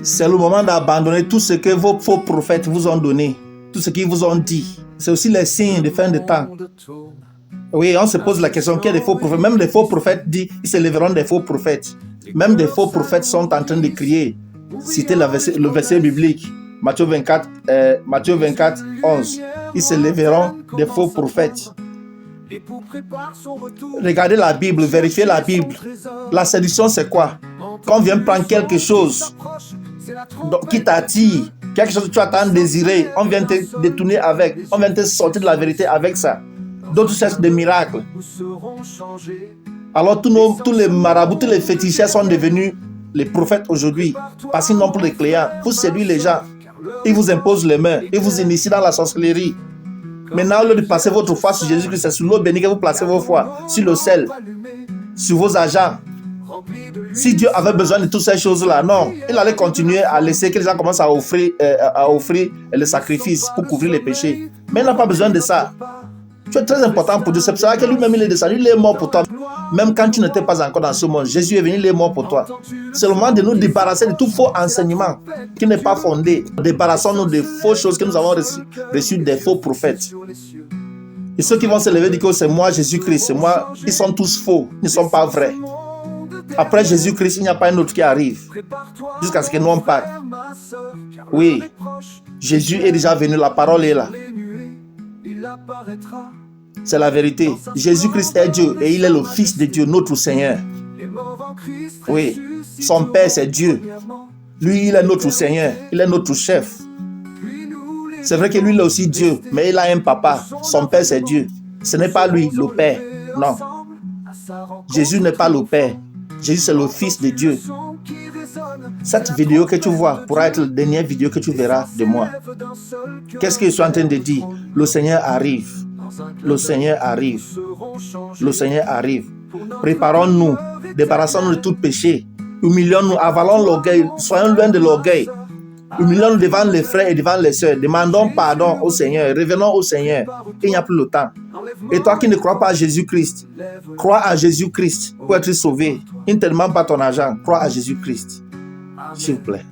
C'est le moment d'abandonner tout ce que vos faux prophètes vous ont donné, tout ce qu'ils vous ont dit. C'est aussi les signes de fin de temps. Oui, on se pose la question, qu'il y a des faux prophètes. Même les faux prophètes disent, ils se lèveront des faux prophètes. Même des faux prophètes sont en train de crier. Citez le verset biblique, Matthieu 24, 11. Ils se lèveront des faux prophètes. Regardez la Bible, vérifiez la Bible. La séduction, c'est quoi? Quand on vient prendre quelque chose qui t'attire, quelque chose que tu as tant désiré, on vient te détourner avec, on vient te sortir de la vérité avec ça. D'autres cherchent des miracles. Alors tous les marabouts, tous les féticheurs sont devenus les prophètes aujourd'hui parce qu'ils n'ont plus de clients. Vous séduisez les gens, ils vous imposent les mains, ils vous initient dans la sorcellerie. Maintenant, au lieu de placer votre foi sur Jésus-Christ, c'est sur l'eau bénie que vous placez vos foi, sur le sel, sur vos agents. Si Dieu avait besoin de toutes ces choses-là, non, il allait continuer à laisser que les gens commencent à offrir le sacrifice pour couvrir les péchés. Mais il n'a pas besoin de ça. Tu es très important pour Dieu. C'est pour ça que lui-même il est descendu, il est mort pour toi. Même quand tu n'étais pas encore dans ce monde, Jésus est venu, il est mort pour toi. C'est le moment de nous débarrasser de tout faux enseignement qui n'est pas fondé. Débarrassons-nous des fausses choses que nous avons reçues des faux prophètes. Et ceux qui vont se lever et dire que c'est moi Jésus-Christ, c'est moi, ils sont tous faux, ils ne sont pas vrais. Après Jésus-Christ, il n'y a pas un autre qui arrive. Jusqu'à ce que nous on parte. Oui, Jésus est déjà venu, la parole est là. C'est la vérité. Jésus-Christ est Dieu et il est le Fils de Dieu, notre Seigneur. Oui, son Père c'est Dieu. Lui, il est notre Seigneur, il est notre chef. C'est vrai que lui, il est aussi Dieu, mais il a un papa. Son Père c'est Dieu. Ce n'est pas lui, le Père. Non. Jésus n'est pas le Père. Jésus c'est le Fils de Dieu. Cette vidéo que tu vois pourra être la dernière vidéo que tu verras de moi. Qu'est-ce que je suis en train de dire? Le Seigneur arrive. Le Seigneur arrive. Le Seigneur arrive. Préparons-nous. Débarrassons-nous de tout péché. Humilions-nous. Avalons l'orgueil. Soyons loin de l'orgueil. Humilions-nous devant les frères et devant les sœurs. Demandons pardon au Seigneur. Revenons au Seigneur. Il n'y a plus le temps. Et toi qui ne crois pas à Jésus-Christ, crois à Jésus-Christ pour être sauvé. Il ne te demande pas ton argent. Crois à Jésus-Christ. S'il vous plaît.